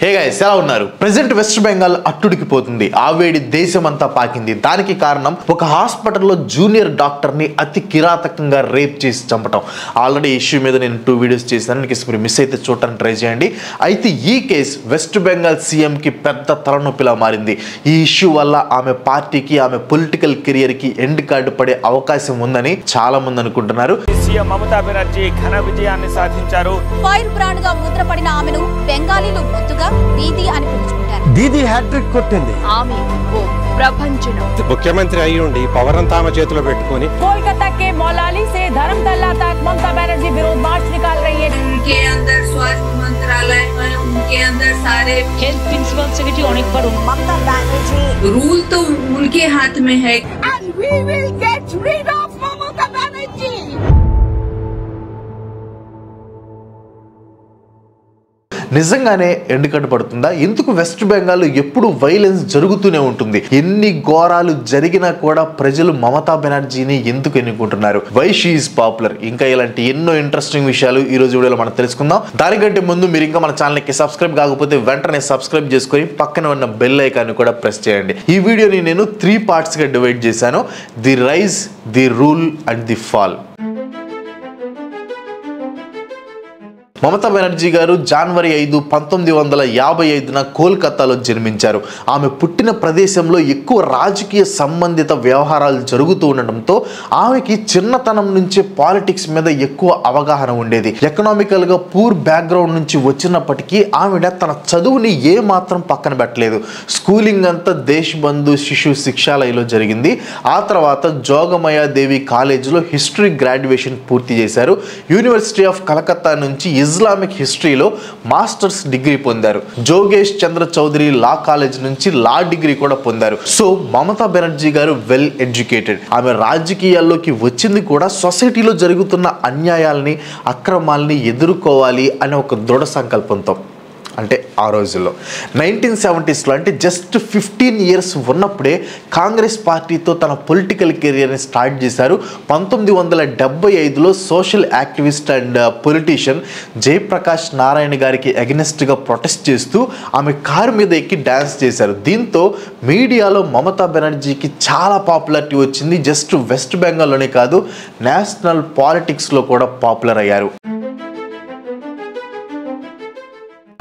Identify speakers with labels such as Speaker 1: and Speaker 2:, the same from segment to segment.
Speaker 1: హే guys, ఎలా ఉన్నారు? Present West Bengal అట్టుడికిపోతుంది. ఆ వేడి దేశమంతా పాకింది. దానికి కారణం ఒక హాస్పిటల్లో జూనియర్ డాక్టర్ని అతి కిరాతకంగా రేప్ చేసి చంపటం. ఆల్రెడీ ఇష్యూ మీద నేను 2 వీడియోస్ చేశాను. మీరు మిస్ అయితే చూడటానికి ట్రై చేయండి. అయితే ఈ కేసు వెస్ట్ బెంగాల్ సీఎంకి పెద్ద తలనొప్పిలా మారింది. ఈ ఇష్యూ వల్ల ఆమె పార్టీకి, ఆమె పొలిటికల్ కెరియర్కి ఎండ్ కార్డు పడే అవకాశం ఉందని చాలా మంది అనుకుంటున్నారు.
Speaker 2: సీఎం మమతా బెనర్జీ ఘన విజయాన్ని సాధించారు.
Speaker 3: ఫైర్ బ్రాండ్ గా ముద్రపడిన ఆమెను బెంగాలీలు ముద్దుగా దీది అని పిలుచుకుంటారు.
Speaker 4: దీది హ్యాట్రిక్ కొట్టింది.
Speaker 3: ఆమె ఓ ప్రపంచనం.
Speaker 4: ముఖ్యమంత్రి అయి ఉండి పవర్ అంతా ఆమె చేతిలో పెట్టుకొని
Speaker 5: कोलकाता के मौलाली से धर्मतला तक ममता बनर्जी विरोध मार्च निकाल रही है.
Speaker 6: उनके अंदर स्वास्थ्य मंत्रालय है, उनके अंदर सारे
Speaker 5: हेल्थ प्रिंसिपल सेक्रेटरी अनेक पर ममता बनर्जी
Speaker 6: रूल तो उनके हाथ में है.
Speaker 5: and we will get rid of Mamata Banerjee.
Speaker 1: నిజంగానే ఎండుకట్టు పడుతుందా? ఎందుకు వెస్ట్ బెంగాల్ ఎప్పుడు వైలెన్స్ జరుగుతూనే ఉంటుంది? ఎన్ని ఘోరాలు జరిగినా కూడా ప్రజలు మమతా బెనర్జీని ఎందుకు ఎన్నుకుంటున్నారు? Why she is popular? ఇంకా ఇలాంటి ఎన్నో ఇంట్రెస్టింగ్ విషయాలు ఈ రోజు వీడియోలో మనం తెలుసుకుందాం. దానికంటే ముందు మీరు ఇంకా మన ఛానల్కి సబ్స్క్రైబ్ కాకపోతే వెంటనే సబ్స్క్రైబ్ చేసుకొని పక్కన ఉన్న బెల్ ఐకాన్ని కూడా ప్రెస్ చేయండి. ఈ వీడియోని నేను 3 పార్ట్స్గా డివైడ్ చేశాను: the rise, the rule and the fall. Mamata Banerjee గారు జనవరి 5, 1955న కోల్కతాలో జన్మించారు. ఆమె పుట్టిన ప్రదేశంలో ఎక్కువ రాజకీయ సంబంధిత వ్యవహారాలు జరుగుతూ ఉండడంతో ఆమెకి చిన్నతనం నుంచే పాలిటిక్స్ మీద ఎక్కువ అవగాహన ఉండేది. ఎకనామికల్గా పూర్ బ్యాక్గ్రౌండ్ నుంచి వచ్చినప్పటికీ ఆవిడ తన చదువుని ఏ మాత్రం పక్కన పెట్టలేదు. స్కూలింగ్ అంతా దేశ్ బంధు శిశు శిక్షాలయలో జరిగింది. ఆ తర్వాత జోగమయ దేవి కాలేజీలో హిస్టరీ గ్రాడ్యుయేషన్ పూర్తి చేశారు. యూనివర్సిటీ ఆఫ్ కలకత్తా నుంచి ఇస్లామిక్ హిస్టరీలో మాస్టర్స్ డిగ్రీ పొందారు. జోగేష్ చంద్ర చౌదరి లా కాలేజ్ నుంచి లా డిగ్రీ కూడా పొందారు. సో మమతా బెనర్జీ గారు వెల్ ఎడ్యుకేటెడ్. ఆమె రాజకీయాల్లోకి వచ్చింది కూడా సొసైటీలో జరుగుతున్న అన్యాయాలని, అక్రమాలని ఎదుర్కోవాలి అనే ఒక దృఢ సంకల్పంతో. అంటే ఆ రోజుల్లో 1970స్లో, అంటే జస్ట్ 15 ఇయర్స్ ఉన్నప్పుడే కాంగ్రెస్ పార్టీతో తన పొలిటికల్ కెరియర్ని స్టార్ట్ చేశారు. 1975లో social activist and politician Jayaprakash Narayan గారికి అగెనిస్ట్గా ప్రొటెస్ట్ చేస్తూ ఆమె కారు మీద ఎక్కి డ్యాన్స్ చేశారు. దీంతో మీడియాలో మమతా బెనర్జీకి చాలా పాపులారిటీ వచ్చింది. జస్ట్ వెస్ట్ బెంగాల్లోనే కాదు, నేషనల్ పాలిటిక్స్లో కూడా పాపులర్ అయ్యారు.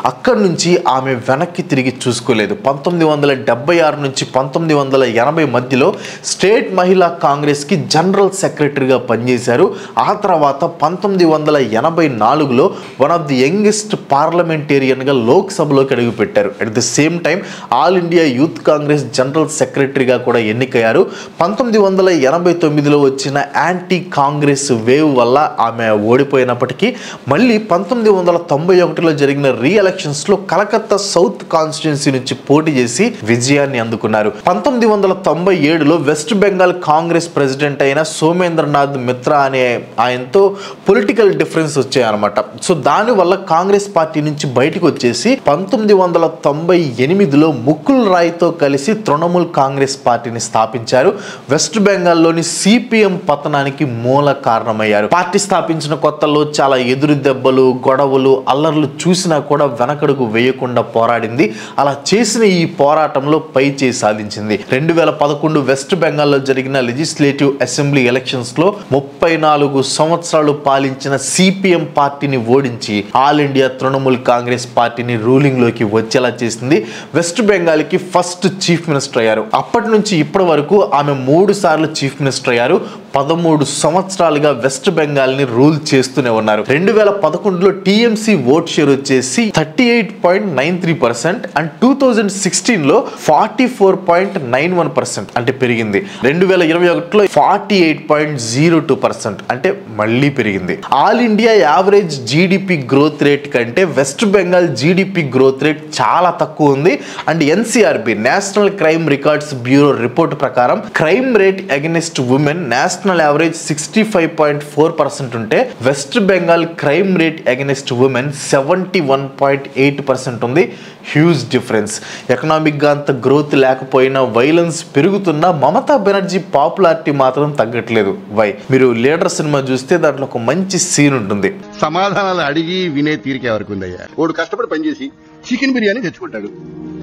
Speaker 1: అక్కడి నుంచి ఆమె వెనక్కి తిరిగి చూసుకోలేదు. 1976 నుంచి 1980 మధ్యలో స్టేట్ మహిళా కాంగ్రెస్కి జనరల్ సెక్రటరీగా పనిచేశారు. ఆ తర్వాత 1984లో వన్ ఆఫ్ ది యంగెస్ట్ పార్లమెంటేరియన్గా లోక్సభలోకి అడుగుపెట్టారు. At the same time all India youth Congress general సెక్రటరీగా కూడా ఎన్నికయ్యారు. 1989లో వచ్చిన యాంటీ కాంగ్రెస్ వేవ్ వల్ల ఆమె ఓడిపోయినప్పటికీ మళ్ళీ 1991లో జరిగిన రీఎలక్షన్ లో కలకత్తా సౌత్ కాన్స్టిట్యున్సీ నుంచి పోటీ చేసి విజయాన్ని అందుకున్నారు. 1997లో వెస్ట్ బెంగాల్ కాంగ్రెస్ ప్రెసిడెంట్ అయిన సోమేంద్రనాథ్ మిత్రా అనే ఆయనతో పొలిటికల్ డిఫరెన్స్ వచ్చాయన్నమాట. సో దానివల్ల కాంగ్రెస్ పార్టీ నుంచి బయటకు వచ్చేసి 1998లో ముకుల్ రాయ్తో కలిసి తృణమూల్ కాంగ్రెస్ పార్టీని స్థాపించారు. వెస్ట్ బెంగాల్లోని సిపిఎం పతనానికి మూల కారణమయ్యారు. పార్టీ స్థాపించిన కొత్తలో చాలా ఎదురు దెబ్బలు, గొడవలు, అల్లర్లు చూసినా కూడా వెనకడుగు వేయకుండా పోరాడింది. అలా చేసిన ఈ పోరాటంలో పై చేయి సాధించింది. 2011 వెస్ట్ బెంగాల్లో జరిగిన లెజిస్లేటివ్ అసెంబ్లీ ఎలక్షన్స్లో 34 సంవత్సరాలు పాలించిన సిపిఎం పార్టీని ఓడించి ఆల్ ఇండియా తృణమూల్ కాంగ్రెస్ పార్టీని రూలింగ్ లోకి వచ్చేలా చేసింది. వెస్ట్ బెంగాల్కి ఫస్ట్ చీఫ్ మినిస్టర్ అయ్యారు. అప్పటి నుంచి ఇప్పటి వరకు ఆమె 3 సార్లు చీఫ్ మినిస్టర్ అయ్యారు. 13 సంవత్సరాలుగా వెస్ట్ బెంగాల్ని రూల్ చేస్తూనే ఉన్నారు. 2011లో టీఎంసీ ఓట్ షేర్ వచ్చేసి 38.93% అండ్ 2016లో 44.91% అంటే పెరిగింది. 2021లో 48.02% అంటే మళ్ళీ పెరిగింది. All India average GDP growth rate కంటే West Bengal GDP growth rate చాలా తక్కువ ఉంది. And NCRB national crime records bureau report ప్రకారం crime rate against women national average 65.4% ఉంటే West Bengal crime rate against women 71.8% ఉంది. Huge difference. ఎకనామిక్గా అంత గ్రోత్ లేకపోయినా వైలెన్స్ పెరుగుతున్నా మమతా బెనర్జీ పాపులారిటీ మాత్రం తగ్గట్లేదు. వై? మీరు లీడర్ సినిమా చూస్తే దాంట్లో ఒక మంచి సీన్ ఉంటుంది.
Speaker 7: సమాధానాలు అడిగి వినే తీరిక ఎవరికి ఉందయ్యా? వాడు కష్టపడి పనిచేసి చికెన్ బిర్యానీ తెచ్చుకుంటాడు.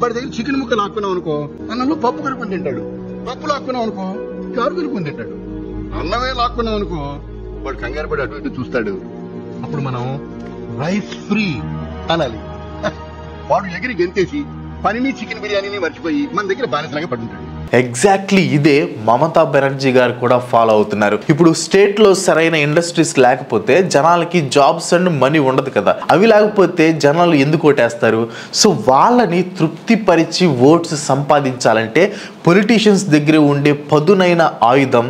Speaker 7: వాడి దగ్గర చికెన్ ముక్క లాక్కున్నాం అనుకో, అన్నంలో పప్పు కలుపుకొని తింటాడు. పప్పు లాక్కున్నాం అనుకో, చారు కలుపుకొని తింటాడు. అన్నమే లాక్కున్నాం అనుకో, వాడు కంగారు పడి అటు ఇటు చూస్తాడు. అప్పుడు మనం రైస్ ఫ్రీ అనాలి. వాడు ఎగిరి గెంతేసి పనిని చికెన్ బిర్యానీని మర్చిపోయి మన దగ్గర బానిసలాగా పడుతుంటాడు.
Speaker 1: ఎగ్జాక్ట్లీ ఇదే మమతా బెనర్జీ గారు కూడా ఫాలో అవుతున్నారు. ఇప్పుడు స్టేట్ లో సరైన ఇండస్ట్రీస్ లేకపోతే జనాలకి జాబ్స్ అండ్ మనీ ఉండదు కదా. అవి లేకపోతే జనాలు ఎందుకు ఓటేస్తారు? సో వాళ్ళని తృప్తిపరిచి ఓట్స్ సంపాదించాలంటే పొలిటీషియన్స్ దగ్గర ఉండే పదునైన ఆయుధం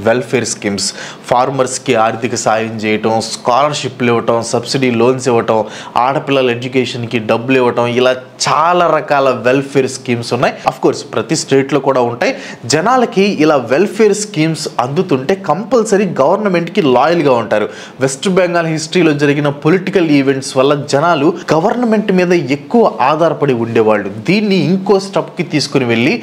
Speaker 1: వెల్ఫేర్ స్కీమ్స్. ఫార్మర్స్కి ఆర్థిక సాయం చేయటం, స్కాలర్షిప్లు ఇవ్వటం, సబ్సిడీ లోన్స్ ఇవ్వటం, ఆడపిల్లల ఎడ్యుకేషన్కి డబ్బులు ఇవ్వటం, ఇలా చాలా రకాల వెల్ఫేర్ స్కీమ్స్ ఉన్నాయి. అఫ్కోర్స్ ప్రతి స్టేట్లో కూడా ఉంటాయి. జనాలకి ఇలా వెల్ఫేర్ స్కీమ్స్ అందుతుంటే కంపల్సరీ గవర్నమెంట్కి లాయల్గా ఉంటారు. వెస్ట్ బెంగాల్ హిస్టరీలో జరిగిన పొలిటికల్ ఈవెంట్స్ వల్ల జనాలు గవర్నమెంట్ మీద ఎక్కువ ఆధారపడి ఉండేవాళ్ళు. దీన్ని ఇంకో స్టెప్కి తీసుకుని వెళ్ళి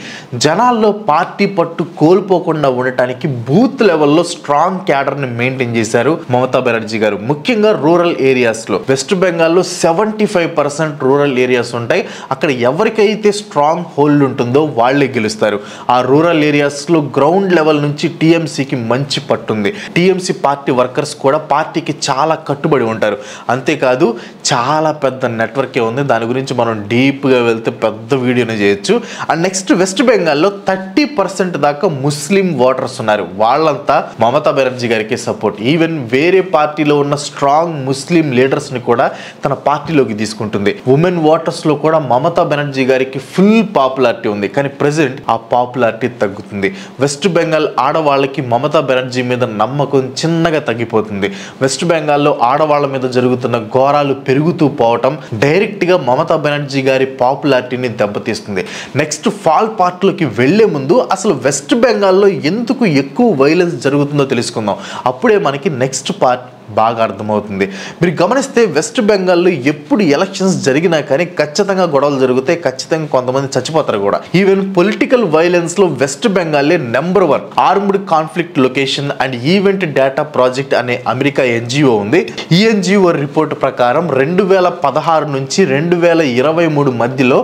Speaker 1: జనాల్లో పార్టీ పట్టు కోల్పోకుండా ఉండటానికి బూత్ లెవెల్లో స్ట్రాంగ్ క్యాడర్ని మెయింటైన్ చేశారు మమతా బెనర్జీ గారు. ముఖ్యంగా రూరల్ ఏరియాస్లో, వెస్ట్ బెంగాల్లో 75% రూరల్ ఏరియాస్ ఉంటాయి. అక్కడ ఎవరికైతే స్ట్రాంగ్ హోల్డ్ ఉంటుందో వాళ్ళే గెలుస్తారు. ఆ రూరల్ ఏరియాస్లో గ్రౌండ్ లెవెల్ నుంచి టీఎంసీకి మంచి పట్టుంది. టీఎంసీ పార్టీ వర్కర్స్ కూడా పార్టీకి చాలా కట్టుబడి ఉంటారు. అంతేకాదు చాలా పెద్ద నెట్వర్కే ఉంది. దాని గురించి మనం డీప్గా వెళ్తే పెద్ద వీడియోనే చేయొచ్చు. అండ్ నెక్స్ట్ వెస్ట్ బెంగాల్లో 30% దాకా ముస్లిం ఓటర్స్ ఉన్నారు. వాళ్ళంతా మమతా బెనర్జీ గారికి సపోర్ట్. ఈవెన్ వేరే పార్టీలో ఉన్న స్ట్రాంగ్ ముస్లిం లీడర్స్ని కూడా తన పార్టీలోకి తీసుకుంటుంది. ఉమెన్ ఓటర్స్లో కూడా మమతా బెనర్జీ గారికి ఫుల్ పాపులారిటీ ఉంది. కానీ ప్రెసెంట్ ఆ పాపులారిటీ తగ్గుతుంది. వెస్ట్ బెంగాల్ ఆడవాళ్ళకి మమతా బెనర్జీ మీద నమ్మకం చిన్నగా తగ్గిపోతుంది. వెస్ట్ బెంగాల్లో ఆడవాళ్ళ మీద జరుగుతున్న ఘోరాలు పెరుగుతూ పోవటం డైరెక్ట్గా మమతా బెనర్జీ గారి పాపులారిటీని దెబ్బతీస్తుంది. నెక్స్ట్ ఫాల్ పార్ట్లోకి వెళ్లే ముందు అసలు వెస్ట్ బెంగాల్లో ఎందుకు ఎక్కువ వైలెన్స్ జరుగుతుందో తెలుసుకుందాం. అప్పుడే మనకి నెక్స్ట్ పార్ట్ బాగా అర్థమవుతుంది. మీరు గమనిస్తే వెస్ట్ బెంగాల్లో ఎప్పుడు ఎలక్షన్స్ జరిగినా కానీ ఖచ్చితంగా గొడవలు జరుగుతాయి. ఖచ్చితంగా కొంతమంది చచ్చిపోతారు కూడా. ఈవెన్ పొలిటికల్ వైలెన్స్ లో వెస్ట్ బెంగాలే number 1. Armed conflict location and event data project అనే అమెరికా ఎన్జిఓ ఉంది. ఈ ఎన్జిఓ రిపోర్ట్ ప్రకారం 2016 నుంచి 2023 మధ్యలో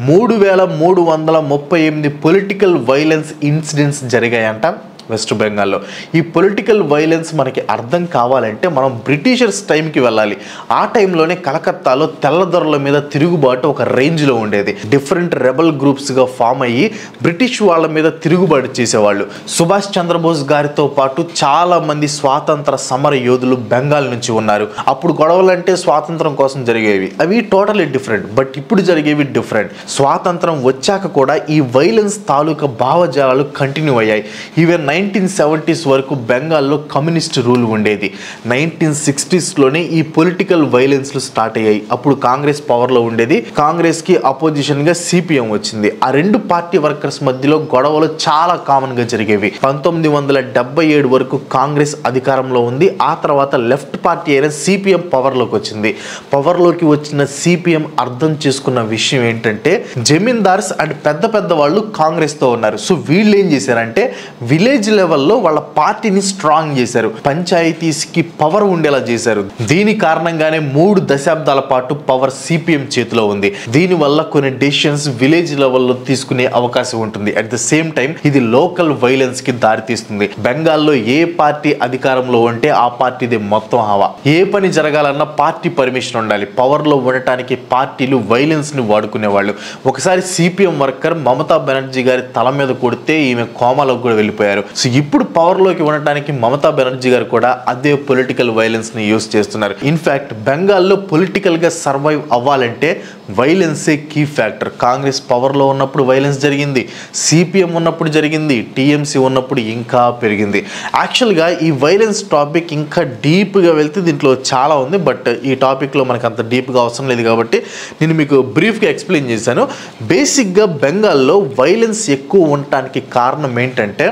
Speaker 1: 3338 పొలిటికల్ వైలెన్స్ ఇన్సిడెంట్స్ జరిగాయంట వెస్ట్ బెంగాల్లో. ఈ పొలిటికల్ వైలెన్స్ మనకి అర్థం కావాలంటే మనం బ్రిటిషర్స్ టైంకి వెళ్ళాలి. ఆ టైంలోనే కలకత్తాలో తెల్లదొరల మీద తిరుగుబాటు ఒక రేంజ్లో ఉండేది. డిఫరెంట్ రెబల్ గ్రూప్స్గా ఫామ్ అయ్యి బ్రిటిష్ వాళ్ళ మీద తిరుగుబాటు చేసేవాళ్ళు. సుభాష్ చంద్రబోస్ గారితో పాటు చాలా మంది స్వాతంత్ర సమర యోధులు బెంగాల్ నుంచి ఉన్నారు. అప్పుడు గొడవలంటే స్వాతంత్రం కోసం జరిగేవి, అవి టోటలీ డిఫరెంట్. బట్ ఇప్పుడు జరిగేవి డిఫరెంట్. స్వాతంత్రం వచ్చాక కూడా ఈ వైలెన్స్ తాలూకా భావజాలాలు కంటిన్యూ అయ్యాయి. ఈవెన్ 1970s వరకు బెంగాల్లో కమ్యూనిస్ట్ రూల్ ఉండేది. 1960sలోనే ఈ పొలిటికల్ వైలెన్స్లు స్టార్ట్ అయ్యాయి. అప్పుడు కాంగ్రెస్ పవర్లో ఉండేది. కాంగ్రెస్కి అపోజిషన్గా సిపిఎం వచ్చింది. ఆ రెండు పార్టీ వర్కర్స్ మధ్యలో గొడవలు చాలా కామన్గా జరిగేవి. 1977 వరకు కాంగ్రెస్ అధికారంలో ఉంది. ఆ తర్వాత లెఫ్ట్ పార్టీ అయిన సిపిఎం పవర్లోకి వచ్చింది. పవర్లోకి వచ్చిన సిపిఎం అర్థం చేసుకున్న విషయం ఏంటంటే జమీందార్స్ అండ్ పెద్ద పెద్ద వాళ్ళు కాంగ్రెస్తో ఉన్నారు. సో వీళ్ళు ఏం చేశారంటే విలేజ్ లెవెల్లో వాళ్ళ పార్టీని స్ట్రాంగ్ చేశారు. పంచాయతీస్కి పవర్ ఉండేలా చేశారు. దీని కారణంగానే 3 దశాబ్దాల పాటు పవర్ సిపిఎం చేతిలో ఉంది. దీనివల్ల కొన్ని డెసిషన్స్ విలేజ్ లెవెల్లో తీసుకునే అవకాశం ఉంటుంది. అట్ ద సేమ్ టైం ఇది లోకల్ వైలెన్స్ కి దారితీస్తుంది. బెంగాల్లో ఏ పార్టీ అధికారంలో ఉంటే ఆ పార్టీది మొత్తం హవా. ఏ పని జరగాలన్నా పార్టీ పర్మిషన్ ఉండాలి. పవర్ లో ఉండటానికి పార్టీలు వైలెన్స్ ని వాడుకునేవాళ్ళు. ఒకసారి సిపిఎం వర్కర్ మమతా బెనర్జీ గారి తల మీద కొడితే ఈమె కోమాలోకి కూడా వెళ్ళిపోయారు. సో ఇప్పుడు పవర్లోకి ఉండటానికి మమతా బెనర్జీ గారు కూడా అదే పొలిటికల్ వైలెన్స్ ని యూజ్ చేస్తున్నారు. ఇన్ఫాక్ట్ బెంగాల్లో పొలిటికల్ గా సర్వైవ్ అవ్వాలంటే వైలెన్సే కీ ఫ్యాక్టర్. కాంగ్రెస్ పవర్లో ఉన్నప్పుడు వైలెన్స్ జరిగింది, సిపిఎం ఉన్నప్పుడు జరిగింది, టీఎంసీ ఉన్నప్పుడు ఇంకా పెరిగింది. యాక్చువల్గా ఈ వైలెన్స్ టాపిక్ ఇంకా డీప్గా వెళ్తే దీంట్లో చాలా ఉంది. బట్ ఈ టాపిక్లో మనకు అంత డీప్గా అవసరం లేదు కాబట్టి నేను మీకు బ్రీఫ్గా ఎక్స్ప్లెయిన్ చేశాను. బేసిక్గా బెంగాల్లో వైలెన్స్ ఎక్కువ ఉండటానికి కారణం ఏంటంటే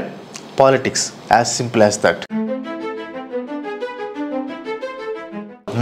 Speaker 1: politics. As simple as that.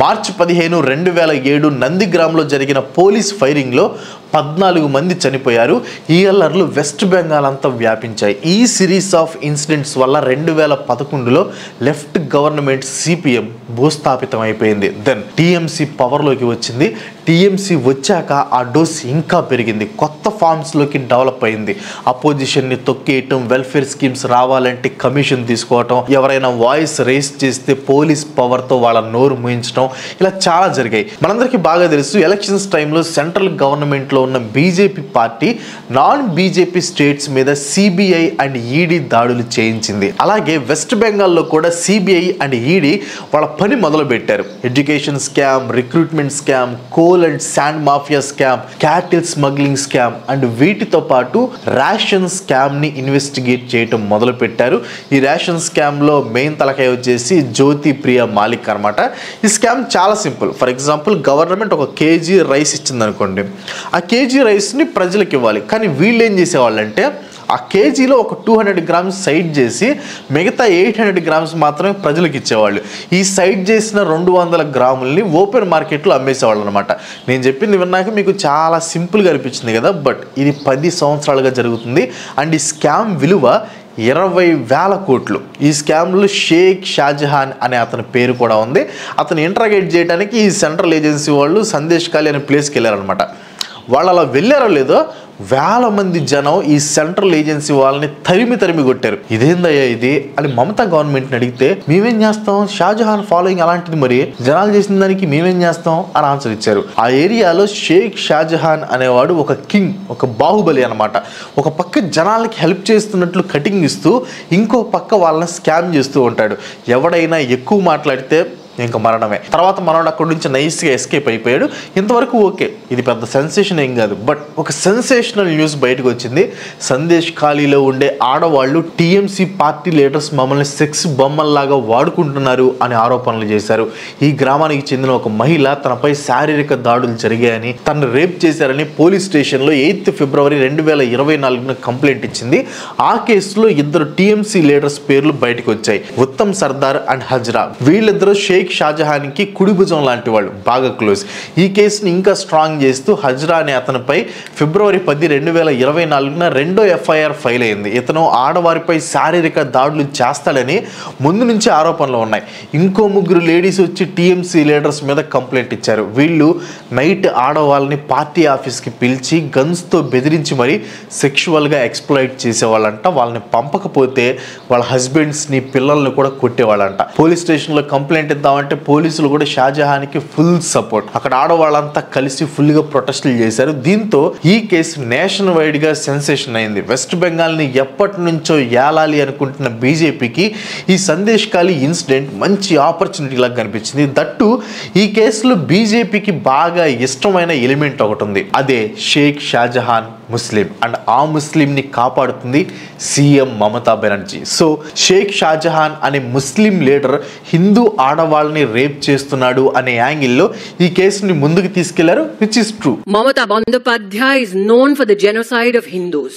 Speaker 1: March 15, 2007 నందిగ్రామ్లో జరిగిన పోలీస్ ఫైరింగ్లో 14 మంది చనిపోయారు. ఈ అల్లర్లు వెస్ట్ బెంగాల్ అంతా వ్యాపించాయి. ఈ సిరీస్ ఆఫ్ ఇన్సిడెంట్స్ వల్ల 2011లో లెఫ్ట్ గవర్నమెంట్ సిపిఎం భూస్థాపితం అయిపోయింది. దెన్ టీఎంసీ పవర్లోకి వచ్చింది. టీఎంసీ వచ్చాక ఆ డోస్ ఇంకా పెరిగింది, కొత్త ఫార్మ్స్లోకి డెవలప్ అయింది. అపోజిషన్ని తొక్కేయటం, వెల్ఫేర్ స్కీమ్స్ రావాలంటే కమిషన్ తీసుకోవటం, ఎవరైనా వాయిస్ రేస్ చేస్తే పోలీస్ పవర్తో వాళ్ళ నోరు మూయించడం, ఇలా చాలా జరిగాయి. మనందరికీ బాగా తెలుసు, ఎలక్షన్స్ టైంలో సెంట్రల్ గవర్నమెంట్లో ఉన్న BJP party non BJP states మీద సిబిఐ అండ్ ఈడీ దాడులు చేయించింది. అలాగే వెస్ట్ బెంగాల్లో కూడా సిబిఐ అండ్ ఈడీ వాళ్ళ పని మొదలు పెట్టారు. Education scam, recruitment scam, coal and sand mafia scam, cattle smuggling scam and వీటితో పాటు రేషన్ స్కామ్ ని ఇన్వెస్టిగేట్ చేయటం మొదలు పెట్టారు. ఈ రేషన్ స్కామ్ లో మెయిన్ తలకాయ వచ్చేసి జ్యోతి ప్రియ మాలిక్ అనమాట. ఈ స్కామ్ చాలా సింపుల్. ఫర్ ఎగ్జాంపుల్, గవర్నమెంట్ ఒక కేజీ రైస్ ఇచ్చింది అనుకోండి, ఆ కేజీ రైస్ ని ప్రజలకు ఇవ్వాలి. కానీ వీళ్ళు ఏం చేసేవాళ్ళంటే ఆ కేజీలో ఒక 200 గ్రామ్స్ సైడ్ చేసి మిగతా 800 గ్రామ్స్ మాత్రమే ప్రజలకు ఇచ్చేవాళ్ళు. ఈ సైడ్ చేసిన 200 గ్రాములని ఓపెన్ మార్కెట్లో అమ్మేసేవాళ్ళు అనమాట. నేను చెప్పింది విన్నాక మీకు చాలా సింపుల్గా అనిపించింది కదా, బట్ ఇది 10 సంవత్సరాలుగా జరుగుతుంది. అండ్ ఈ స్కామ్ విలువ 20,000 కోట్లు. ఈ స్కామ్లో షేక్ షాజహాన్ అనే అతని పేరు కూడా ఉంది. అతను ఇంట్రాగేట్ చేయడానికి ఈ సెంట్రల్ ఏజెన్సీ వాళ్ళు సందేశ్ ఖాళీ అనే ప్లేస్కి వెళ్ళారనమాట. వాళ్ళు అలా వెళ్ళారో లేదో వేల మంది జనం ఈ సెంట్రల్ ఏజెన్సీ వాళ్ళని తరిమి కొట్టారు. ఇదేందయ్యా ఇది అని మమతా గవర్నమెంట్ని అడిగితే, మేమేం చేస్తాం, షాజహాన్ ఫాలోయింగ్ అలాంటిది, మరి జనాలు చేసిన దానికి మేమేం చేస్తాం అని ఆన్సర్ ఇచ్చారు. ఆ ఏరియాలో షేక్ షాజహాన్ అనేవాడు ఒక కింగ్, ఒక బాహుబలి అనమాట. ఒక పక్క జనాలకి హెల్ప్ చేస్తున్నట్లు కటింగ్ ఇస్తూ ఇంకో పక్క వాళ్ళని స్కామ్ చేస్తూ ఉంటాడు. ఎవడైనా ఎక్కువ మాట్లాడితే ఇంకా మరణమే. తర్వాత మనోడు అక్కడి నుంచి నైస్గా ఎస్కేప్ అయిపోయాడు. ఇంతవరకు ఓకే, ఇది పెద్ద సెన్సేషన్ ఏం కాదు. బట్ ఒక సెన్సేషనల్ న్యూస్ బయటకు వచ్చింది. సందేశ్ ఖాళీలో ఉండే ఆడవాళ్ళు టీఎంసీ పార్టీ లీడర్స్ మమ్మల్ని సెక్స్ బొమ్మల్లాగా వాడుకుంటున్నారు అని ఆరోపణలు చేశారు. ఈ గ్రామానికి చెందిన ఒక మహిళ తనపై శారీరక దాడులు జరిగాయని, తనను రేప్ చేశారని పోలీస్ స్టేషన్లో 8 ఫిబ్రవరి 2024 కంప్లైంట్ ఇచ్చింది. ఆ కేసులో 2 టీఎంసీ లీడర్స్ పేర్లు బయటకు వచ్చాయి, ఉత్తమ్ సర్దార్ అండ్ హజ్రా. వీళ్ళిద్దరూ షేక్ షాజహాన్ కి కుడి భుజం లాంటి వాళ్ళు, బాగా క్లోజ్. ఈ కేసుని ఇంకా స్ట్రాంగ్ చేస్తూ హజ్రా అనే అతనిపై ఫిబ్రవరి 10, 2024 రెండో ఎఫ్ఐఆర్ ఫైల్ అయింది. ఇతను ఆడవారిపై శారీరక దాడులు చేస్తాడని ముందు నుంచి ఆరోపణలు ఉన్నాయి. ఇంకో 3 లేడీస్ వచ్చి టీఎంసీ లీడర్స్ మీద కంప్లైంట్ ఇచ్చారు. వీళ్ళు నైట్ ఆడవాళ్ళని పార్టీ ఆఫీస్కి పిలిచి గన్స్తో బెదిరించి మరీ సెక్షువల్గా ఎక్స్ప్లాయిట్ చేసేవాళ్ళంట. వాళ్ళని పంపకపోతే వాళ్ళ హస్బెండ్స్ని, పిల్లల్ని కూడా కొట్టేవాళ్ళంట. పోలీస్ స్టేషన్లో కంప్లైంట్ ఇద్దామంటే పోలీసులు కూడా షాజహాన్కి ఫుల్ సపోర్ట్. అక్కడ ఆడవాళ్ళంతా కలిసి ఫుల్గా ప్రొటెస్టులు చేశారు. దీంతో ఈ కేసు నేషనల్ వైడ్ గా సెన్సేషన్ అయింది. వెస్ట్ బెంగాల్ ని ఎప్పటి నుంచో ఏలాలి అనుకుంటున్న బీజేపీకి ఈ సందేశ్ ఖాళీ ఇన్సిడెంట్ మంచి ఆపర్చునిటీ లాగా కనిపించింది. దట్టు ఈ కేసులో బీజేపీకి బాగా ఇష్టమైన ఎలిమెంట్ ఒకటి ఉంది, అదే షేక్ షాజహాన్ ముస్లిం. అండ్ ఆ ముస్లింని కాపాడుతుంది సీఎం మమతా బెనర్జీ. సో షేక్ షాజహాన్ అనే ముస్లిం లీడర్ హిందూ ఆడవాళ్ళని రేప్ చేస్తున్నాడు అనే యాంగిల్లో ఈ కేసుని ముందుకు తీసుకెళ్లారు, which is true.
Speaker 8: Mamata Bandyopadhyay is known for the genocide of Hindus.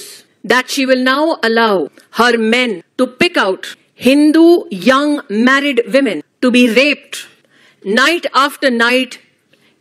Speaker 8: That she will now allow her men to pick out Hindu young married women to be raped night after night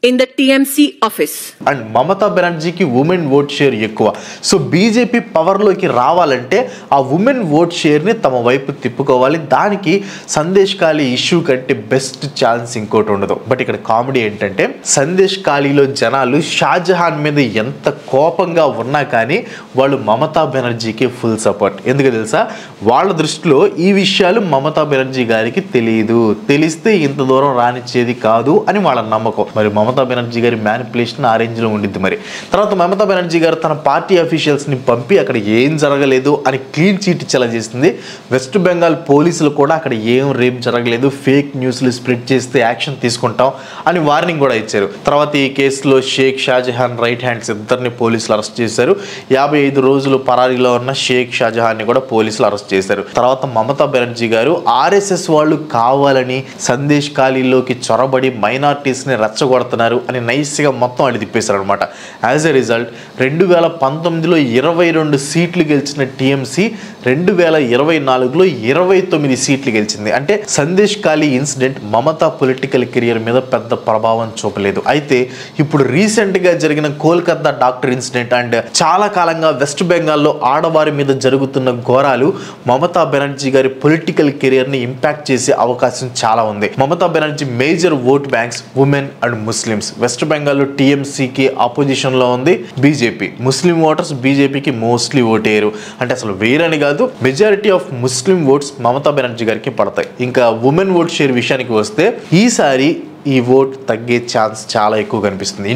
Speaker 8: in the TMC office.
Speaker 1: And Mamata బెనర్జీకి women vote share ఎక్కువ. So BJP పవర్లోకి రావాలంటే ఆ women vote షేర్ని తమ వైపు తిప్పుకోవాలి. దానికి సందేశ్ ఖాళీ ఇష్యూ కంటే బెస్ట్ ఛాన్స్ ఇంకోటి ఉండదు. బట్ ఇక్కడ కామెడీ ఏంటంటే సందేశ్ ఖాళీలో జనాలు షాజహాన్ మీద ఎంత కోపంగా ఉన్నా కానీ వాళ్ళు మమతా బెనర్జీకి ఫుల్ సపోర్ట్. ఎందుకు తెలుసా, వాళ్ళ దృష్టిలో ఈ విషయాలు మమతా బెనర్జీ గారికి తెలియదు, తెలిస్తే ఇంత దూరం రానిచ్చేది కాదు అని వాళ్ళ నమ్మకం. మరి మమతా బెనర్జీ గారి మ్యానిపులేషన్ ఆ రేంజ్ లో ఉండిద్ది. మరి తర్వాత మమతా బెనర్జీ గారు తన పార్టీ అఫీషియల్స్ ని పంపి అక్కడ ఏం జరగలేదు అని క్లీన్ చీట్ ఇచ్చేలా చేసింది. వెస్ట్ బెంగాల్ పోలీసులు కూడా అక్కడ ఏం రేప్ జరగలేదు, ఫేక్ న్యూస్లు స్ప్రెడ్ చేస్తే యాక్షన్ తీసుకుంటాం అని వార్నింగ్ కూడా ఇచ్చారు. తర్వాత ఈ కేసులో షేక్ షాజహాన్ రైట్ హ్యాండ్స్ ఇద్దరిని పోలీసులు అరెస్ట్ చేశారు. 55 రోజులు పరారీలో ఉన్న షేక్ షాజహాన్ ని కూడా పోలీసులు అరెస్ట్ చేశారు. తర్వాత మమతా బెనర్జీ గారు ఆర్ఎస్ఎస్ వాళ్ళు కావాలని సందేశ్ ఖాళీలోకి చొరబడి మైనార్టీస్ ని రెచ్చగొడుతున్నారు ఉన్నారు అని నైస్గా మొత్తం అడి తిప్పేశారు అనమాట. యాజ్ ఎ రిజల్ట్ 2019లో 22 సీట్లు గెలిచిన టీఎంసీ 2024లో 29 సీట్లు గెలిచింది. అంటే సందేశ్ ఖాళీ ఇన్సిడెంట్ మమతా పొలిటికల్ కెరియర్ మీద పెద్ద ప్రభావం చూపలేదు. అయితే ఇప్పుడు రీసెంట్గా జరిగిన కోల్కతా డాక్టర్ ఇన్సిడెంట్ అండ్ చాలా కాలంగా వెస్ట్ బెంగాల్లో ఆడవారి మీద జరుగుతున్న ఘోరాలు మమతా బెనర్జీ గారి పొలిటికల్ కెరియర్ని ఇంపాక్ట్ చేసే అవకాశం చాలా ఉంది. Mamata Banerjee major vote banks women and Muslims. West బెంగాల్లో టీఎంసీకి ఆపోజిషన్ లో ఉంది బీజేపీ. ముస్లిం ఓటర్స్ బీజేపీకి మోస్ట్లీ ఓటేయరు. అంటే అసలు వేరని కాదు, majority of Muslim oats Mamata Banerjee గారికి పడతాయి. ఇంకా ఉమెన్ ఓట్ షేర్ విషయానికి వస్తే ఈసారి ఈ ఓట్ తగ్గే ఛాన్స్ చాలా ఎక్కువ కనిపిస్తుంది.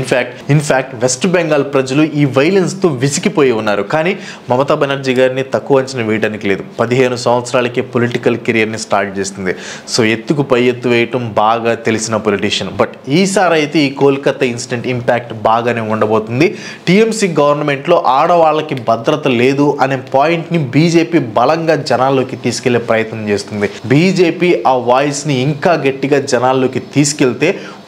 Speaker 1: ఇన్ఫ్యాక్ట్ వెస్ట్ బెంగాల్ ప్రజలు ఈ వైలెన్స్తో విసిగిపోయి ఉన్నారు. కానీ మమతా బెనర్జీ గారిని తక్కువ అంచనా వేయడానికి లేదు. 15 సంవత్సరాలకే పొలిటికల్ కెరియర్ని స్టార్ట్ చేస్తుంది. సో ఎత్తుకు పై ఎత్తు వేయటం బాగా తెలిసిన పొలిటీషియన్. బట్ ఈసారి అయితే ఈ కోల్కతా ఇన్సిడెంట్ ఇంపాక్ట్ బాగానే ఉండబోతుంది. టీఎంసీ గవర్నమెంట్లో ఆడవాళ్ళకి భద్రత లేదు అనే పాయింట్ని బీజేపీ బలంగా జనాల్లోకి తీసుకెళ్లే ప్రయత్నం చేస్తుంది. బీజేపీ ఆ వాయిస్ని ఇంకా గట్టిగా జనాల్లోకి తీసుకెళ్తే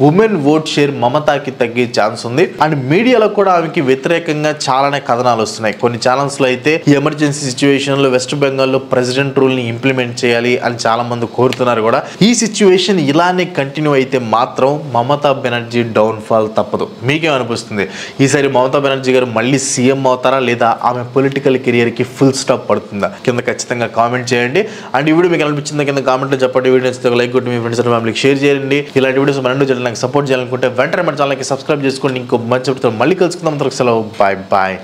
Speaker 1: ఉమెన్ ఓట్ షేర్ మమతాకి తగ్గే ఛాన్స్ ఉంది. అండ్ మీడియాలో కూడా ఆమెకి వ్యతిరేకంగా చాలానే కథనాలు వస్తున్నాయి. కొన్ని ఛానల్స్ లో అయితే ఈ ఎమర్జెన్సీ సిచ్యువేషన్ లో వెస్ట్ బెంగాల్లో ప్రెసిడెంట్ రూల్ ని ఇంప్లిమెంట్ చేయాలి అని చాలా మంది కోరుతున్నారు కూడా. ఈ సిచ్యువేషన్ ఇలానే కంటిన్యూ అయితే మాత్రం మమతా బెనర్జీ డౌన్ ఫాల్ తప్పదు. మీకేమనిపిస్తుంది? ఈసారి మమతా బెనర్జీ గారు మళ్ళీ సీఎం అవుతారా లేదా ఆమె పొలిటికల్ కెరియర్ కి ఫుల్ స్టాప్ పడుతుందా? కింద ఖచ్చితంగా కామెంట్ చేయండి. అండ్ ఈ వీడియో మీకు అనిపించిందా కింద కామెంట్ లో చెప్పండి. వీడియో నచ్చితే లైక్ కొట్టి మీ ఫ్రెండ్స్ అండ్ ఫ్యామిలీకి షేర్ చేయండి. ఇలాంటి వీడియోస్ మన నాకు సపోర్ట్ చేయాలనుకుంటే వెంటనే మన ఛానల్కి సబ్స్క్రైబ్ చేసుకోండి. ఇంకో మంచి మళ్ళీ కలుసుకుందాం. సెలవు. Bye bye.